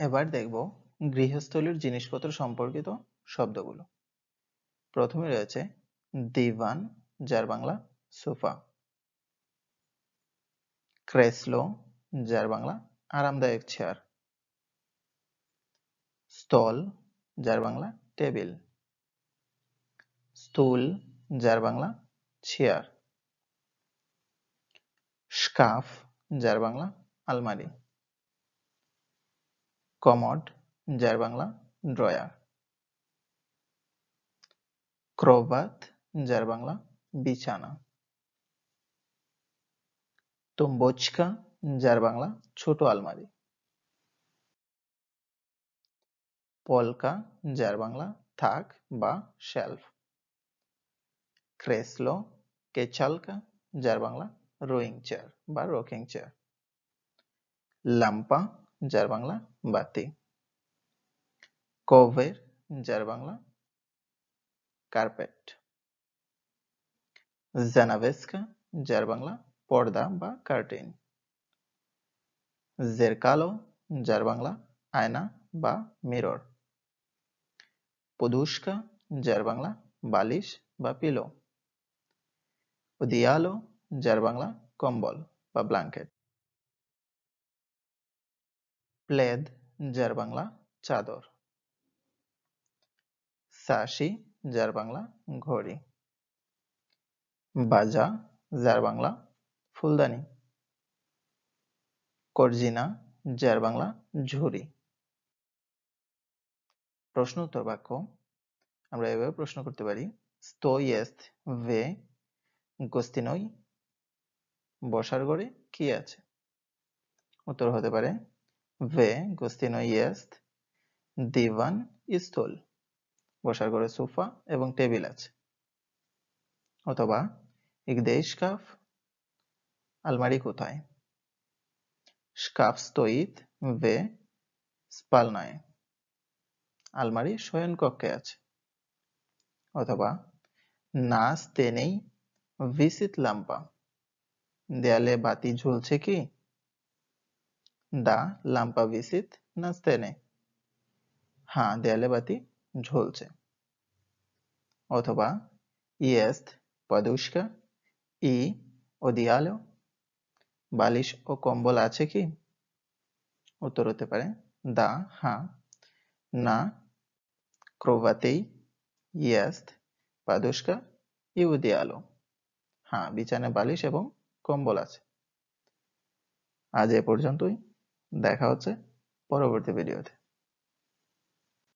এবার দেখব গৃহস্থলীর জিনিসপত্র সম্পর্কিত শব্দগুলো। প্রথমে রয়েছে দিওয়ান, যার বাংলা সোফা। ক্রেসলো, যার বাংলা আরামদায়ক চেয়ার। স্টল, যার বাংলা টেবিল। স্টুল, যার বাংলা চেয়ার। স্কাফ, যার বাংলা আলমারি। কমোড, যার বাংলা ড্রয়ার। ক্রোবাত, যার বাংলা বিছানা। তুম্বোচকা, যার বাংলা ছোট আলমারি। পলকা, যার বাংলা থাক বা শেলফ। ক্রেসলো, কেচালকা, যার বাংলা রোয়িং চেয়ার বা রকিং চেয়ার। লাম্পা, যার বাংলা বাতি। কোভের, যার বাংলা কার্পেট। জানাভেস্কা, যার বাংলা পর্দা বা কার্টেন। জেরকালো, যার বাংলা আয়না বা মিরর। পদুস্কা, যার বাংলা বালিশ বা পিলো। উদিয়ালো, যার বাংলা কম্বল বা ব্ল্যাঙ্কেট। প্লেদ, যার বাংলা চাদর। সাশি, যার বাংলা ঘড়ি। বাজা, যার বাংলা ফুলদানি। কর্জিনা, যার বাংলা ঝুড়ি। প্রশ্ন উত্তর বাক্য আমরা এভাবে প্রশ্ন করতে পারি: sto jest w gostinoi? বসার ঘরে কি আছে? উত্তর হতে পারে w gostinoi jest divan i stol. বসার ঘরে সোফা এবং টেবিল আছে। অথবা gdzie jest szkaf? আলমারি কোথায়? Szkaf stoit w spalni. আলমারি শয়নকক্ষে আছে। অথবা na steni visit lampa. দেয়ালে বাতি ঝুলছে কি? Da lampa visit na stene. হ্যাঁ, দেয়ালে বাতি ঝুলছে। অথবা jest poduszka i odiyalo. বালিশ ও কম্বল আছে কি? উত্তর হতে পারে da, হ্যাঁ। না ক্রোভাতেই jest poduszka i odiyalo. হ্যাঁ, বিছানায় বালিশ এবং কম্বল আছে। আজ এ পর্যন্তই। দেখা হচ্ছে পরবর্তী ভিডিওতে।